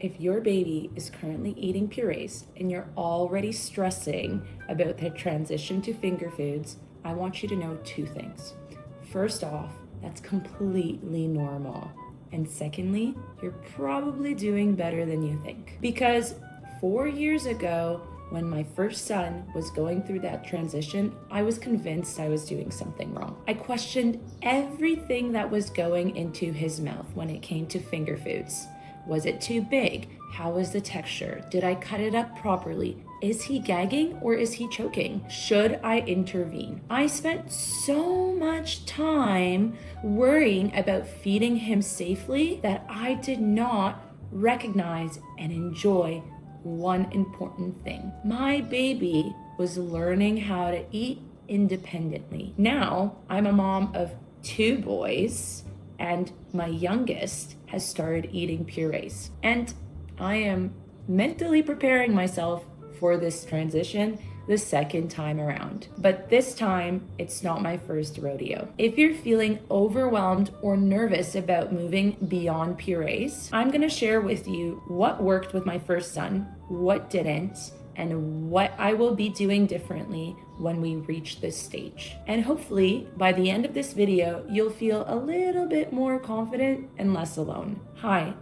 If your baby is currently eating purees and you're already stressing about the transition to finger foods, I want you to know two things. First off, that's completely normal. And secondly, you're probably doing better than you think. Because 4 years ago, when my first son was going through that transition, I was convinced I was doing something wrong. I questioned everything that was going into his mouth when it came to finger foods. Was it too big? How was the texture? Did I cut it up properly? Is he gagging or is he choking? Should I intervene? I spent so much time worrying about feeding him safely that I did not recognize and enjoy one important thing. My baby was learning how to eat independently. Now, I'm a mom of 2 boys, and my youngest has started eating purees. And I am mentally preparing myself for this transition the second time around. But this time, it's not my first rodeo. If you're feeling overwhelmed or nervous about moving beyond purees, I'm gonna share with you what worked with my first son, what didn't, and what I will be doing differently when we reach this stage. And hopefully, by the end of this video, you'll feel a little bit more confident and less alone. Hi,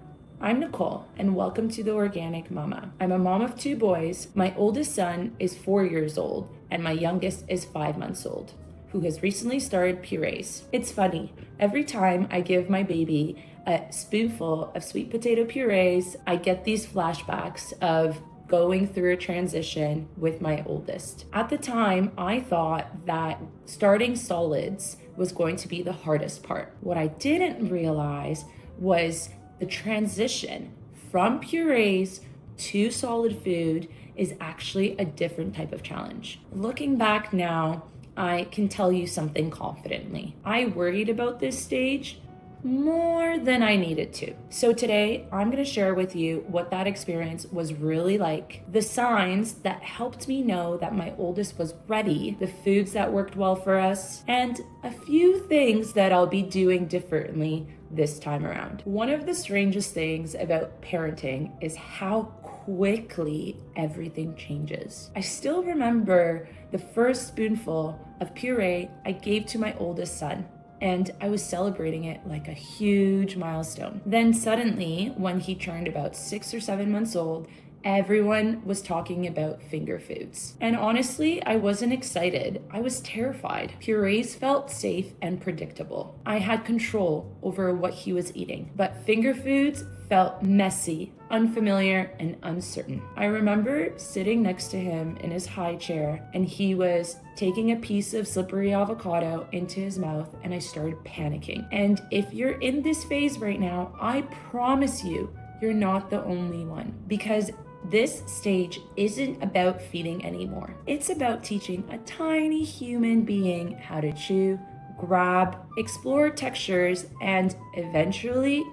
I'm Nicole, and welcome to The Organic Mama. I'm a mom of 2 boys. My oldest son is 4 years old, and my youngest is 5 months old, who has recently started purees. It's funny, every time I give my baby a spoonful of sweet potato purees, I get these flashbacks of going through a transition with my oldest. At the time, I thought that starting solids was going to be the hardest part. What I didn't realize was the transition from purees to solid food is actually a different type of challenge. Looking back now, I can tell you something confidently. I worried about this stage more than I needed to. So today, I'm gonna share with you what that experience was really like, the signs that helped me know that my oldest was ready, the foods that worked well for us, and a few things that I'll be doing differently this time around. One of the strangest things about parenting is how quickly everything changes. I still remember the first spoonful of puree I gave to my oldest son, and I was celebrating it like a huge milestone. Then suddenly, when he turned about 6 or 7 months old, everyone was talking about finger foods. And honestly, I wasn't excited. I was terrified. Purees felt safe and predictable. I had control over what he was eating. But finger foods felt messy, unfamiliar, and uncertain. I remember sitting next to him in his high chair, and he was taking a piece of slippery avocado into his mouth, and I started panicking. And if you're in this phase right now, I promise you, you're not the only one, because this stage isn't about feeding anymore. It's about teaching a tiny human being how to chew, grab, explore textures, and eventually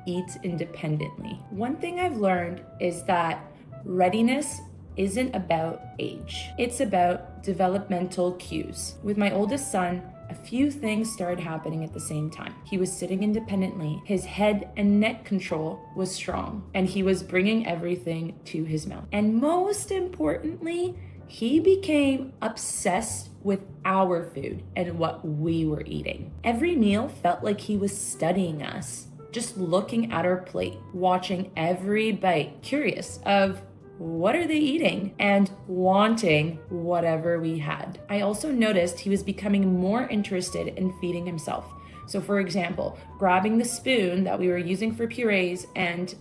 eat independently. One thing I've learned is that readiness isn't about age. It's about developmental cues. With my oldest son, a few things started happening at the same time. He was sitting independently, his head and neck control was strong, and he was bringing everything to his mouth. And most importantly, he became obsessed with our food and what we were eating. Every meal felt like he was studying us, just looking at our plate, watching every bite, curious of what are they eating, and wanting whatever we had. I also noticed he was becoming more interested in feeding himself. So for example, grabbing the spoon that we were using for purees and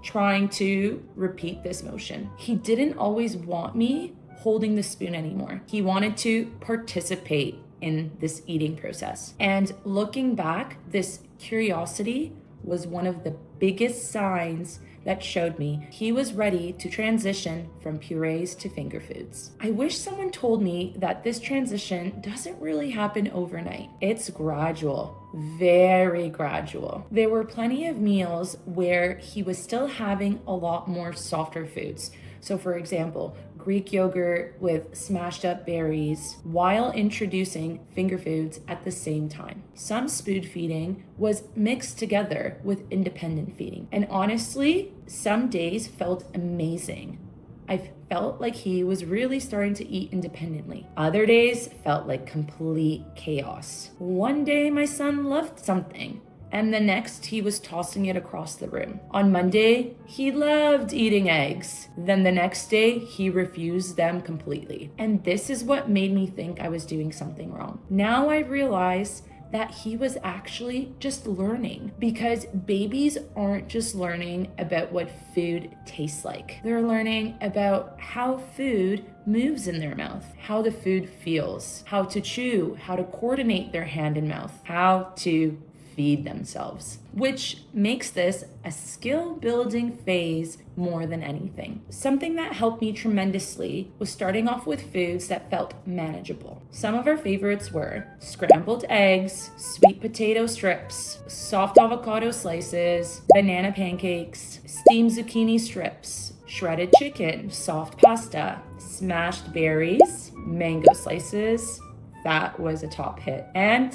trying to repeat this motion. He didn't always want me holding the spoon anymore. He wanted to participate in this eating process. And looking back, this curiosity was one of the biggest signs that showed me he was ready to transition from purees to finger foods. I wish someone told me that this transition doesn't really happen overnight. It's gradual, very gradual. There were plenty of meals where he was still having a lot more softer foods. So for example, Greek yogurt with smashed up berries while introducing finger foods at the same time. Some spoon feeding was mixed together with independent feeding. And honestly, some days felt amazing. I felt like he was really starting to eat independently. Other days felt like complete chaos. One day my son loved something, and the next he was tossing it across the room. On Monday, he loved eating eggs. Then the next day, he refused them completely. And this is what made me think I was doing something wrong. Now I realize that he was actually just learning, because babies aren't just learning about what food tastes like. They're learning about how food moves in their mouth, how the food feels, how to chew, how to coordinate their hand and mouth, how to feed themselves, which makes this a skill building phase more than anything. Something that helped me tremendously was starting off with foods that felt manageable. Some of our favorites were scrambled eggs, sweet potato strips, soft avocado slices, banana pancakes, steamed zucchini strips, shredded chicken, soft pasta, smashed berries, mango slices. That was a top hit. And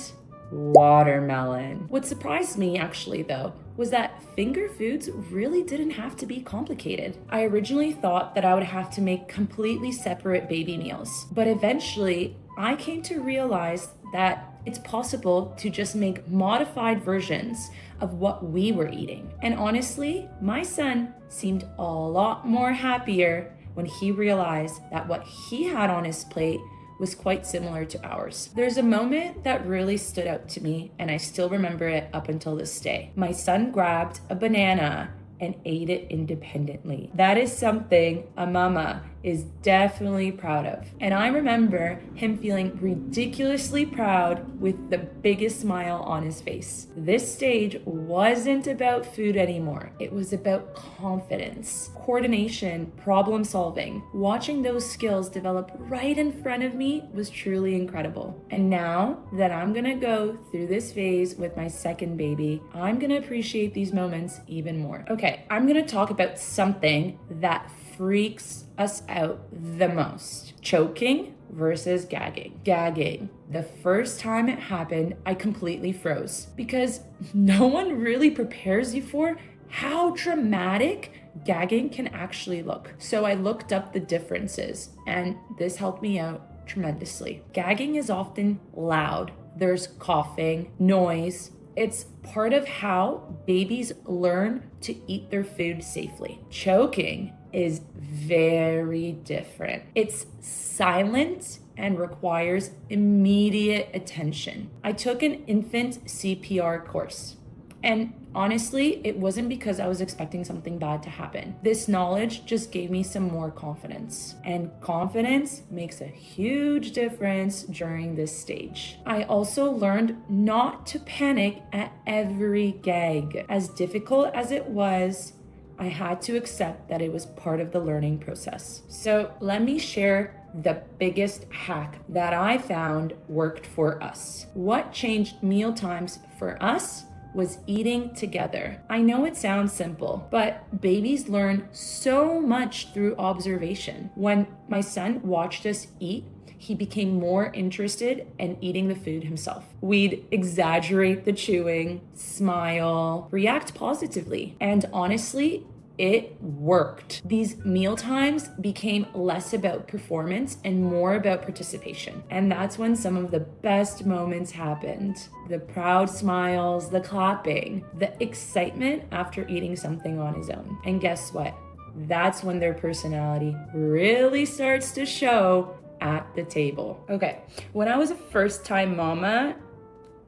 watermelon. What surprised me actually though was that finger foods really didn't have to be complicated. I originally thought that I would have to make completely separate baby meals, but eventually I came to realize that it's possible to just make modified versions of what we were eating. And honestly, my son seemed a lot more happier when he realized that what he had on his plate was quite similar to ours. There's a moment that really stood out to me, and I still remember it up until this day. My son grabbed a banana and ate it independently. That is something a mama is definitely proud of. And I remember him feeling ridiculously proud with the biggest smile on his face. This stage wasn't about food anymore. It was about confidence, coordination, problem solving. Watching those skills develop right in front of me was truly incredible. And now that I'm gonna go through this phase with my second baby, I'm gonna appreciate these moments even more. Okay, I'm gonna talk about something that freaks us out the most. Choking versus gagging. Gagging. The first time it happened, I completely froze because no one really prepares you for how traumatic gagging can actually look. So I looked up the differences, and this helped me out tremendously. Gagging is often loud. There's coughing, noise. It's part of how babies learn to eat their food safely. Choking is very different. It's silent and requires immediate attention. I took an infant CPR course, and honestly, it wasn't because I was expecting something bad to happen. This knowledge just gave me some more confidence, and confidence makes a huge difference during this stage. I also learned not to panic at every gag. As difficult as it was, I had to accept that it was part of the learning process. So let me share the biggest hack that I found worked for us. What changed mealtimes for us was eating together. I know it sounds simple, but babies learn so much through observation. When my son watched us eat, he became more interested in eating the food himself. We'd exaggerate the chewing, smile, react positively, and honestly, it worked. These meal times became less about performance and more about participation. And that's when some of the best moments happened. The proud smiles, the clapping, the excitement after eating something on his own. And guess what? That's when their personality really starts to show at the table. Okay, when I was a first-time mama,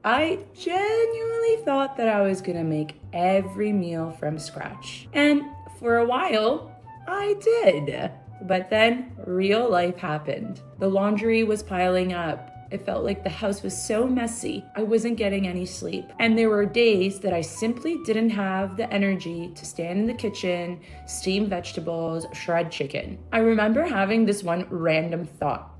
I genuinely thought that I was gonna make every meal from scratch. And for a while, I did. But then real life happened. The laundry was piling up. It felt like the house was so messy. I wasn't getting any sleep. And there were days that I simply didn't have the energy to stand in the kitchen, steam vegetables, shred chicken. I remember having this one random thought.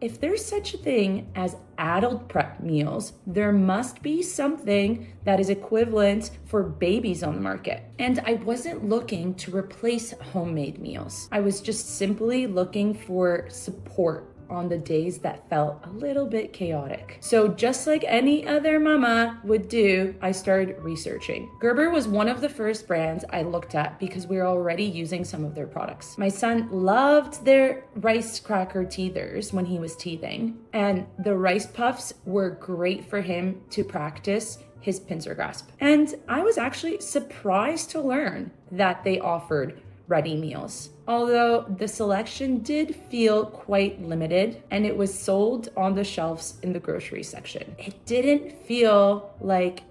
if there's such a thing as adult prep meals, there must be something that is equivalent for babies on the market. And I wasn't looking to replace homemade meals. I was just simply looking for support on the days that felt a little bit chaotic. So just like any other mama would do, I started researching. Gerber was one of the first brands I looked at because we were already using some of their products. My son loved their rice cracker teethers when he was teething, and the rice puffs were great for him to practice his pincer grasp. And I was actually surprised to learn that they offered ready meals, although the selection did feel quite limited and it was sold on the shelves in the grocery section. It didn't feel like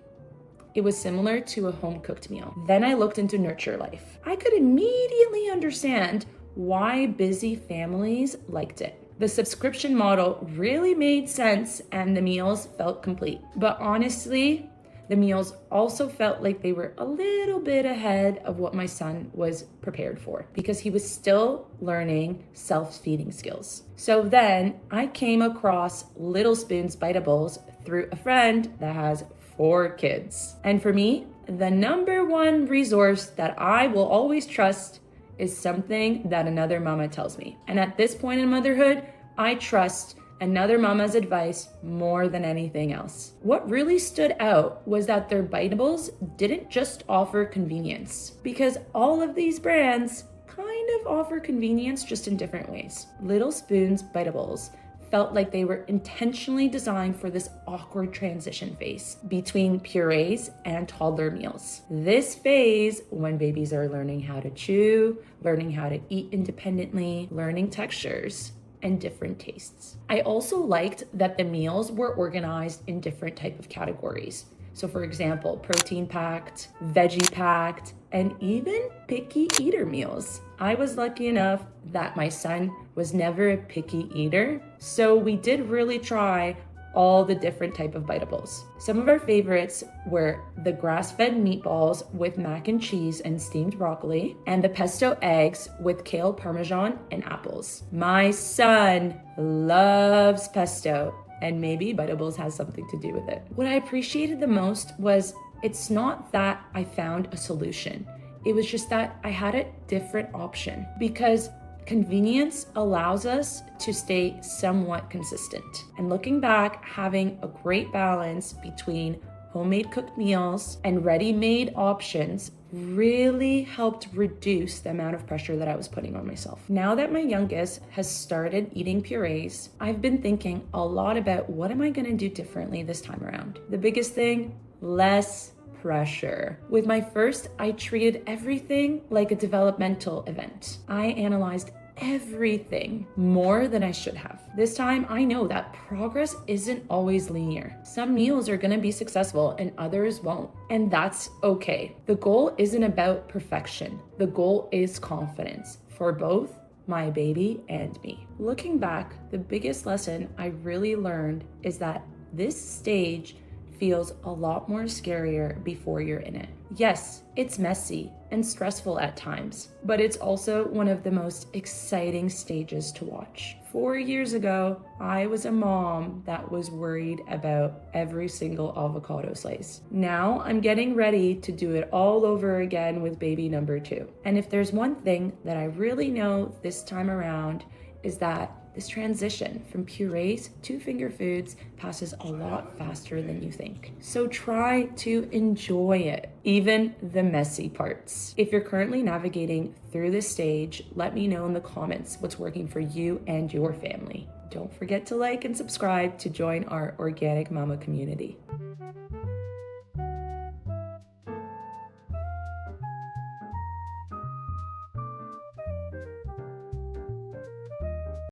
it was similar to a home-cooked meal. Then I looked into Nurture Life. I could immediately understand why busy families liked it. The subscription model really made sense and the meals felt complete. But honestly, the meals also felt like they were a little bit ahead of what my son was prepared for because he was still learning self-feeding skills. So then I came across Little Spoon's Biteables through a friend that has 4 kids. And for me, the number one resource that I will always trust is something that another mama tells me. And at this point in motherhood, I trust another mama's advice more than anything else. What really stood out was that their Biteables didn't just offer convenience, because all of these brands kind of offer convenience just in different ways. Little Spoon's Biteables felt like they were intentionally designed for this awkward transition phase between purees and toddler meals. This phase when babies are learning how to chew, learning how to eat independently, learning textures, and different tastes. I also liked that the meals were organized in different type of categories. So for example, protein packed, veggie packed, and even picky eater meals. I was lucky enough that my son was never a picky eater, so we did really try all the different type of Biteables. Some of our favorites were the grass-fed meatballs with mac and cheese and steamed broccoli, and the pesto eggs with kale parmesan and apples. My son loves pesto, and maybe Biteables has something to do with it. What I appreciated the most was it's not that I found a solution. It was just that I had a different option, because convenience allows us to stay somewhat consistent. And looking back, having a great balance between homemade cooked meals and ready-made options really helped reduce the amount of pressure that I was putting on myself. Now that my youngest has started eating purees, I've been thinking a lot about what am I going to do differently this time around. The biggest thing, less pressure. With my first, I treated everything like a developmental event. I analyzed everything more than I should have. This time, I know that progress isn't always linear. Some meals are gonna be successful and others won't, and that's okay. The goal isn't about perfection. The goal is confidence for both my baby and me. Looking back, the biggest lesson I really learned is that this stage feels a lot more scarier before you're in it. Yes, it's messy and stressful at times, but it's also one of the most exciting stages to watch. 4 years ago, I was a mom that was worried about every single avocado slice. Now I'm getting ready to do it all over again with baby number 2. And if there's one thing that I really know this time around is that this transition from purees to finger foods passes a lot faster than you think. So try to enjoy it, even the messy parts. If you're currently navigating through this stage, let me know in the comments what's working for you and your family. Don't forget to like and subscribe to join our Organic Mama community.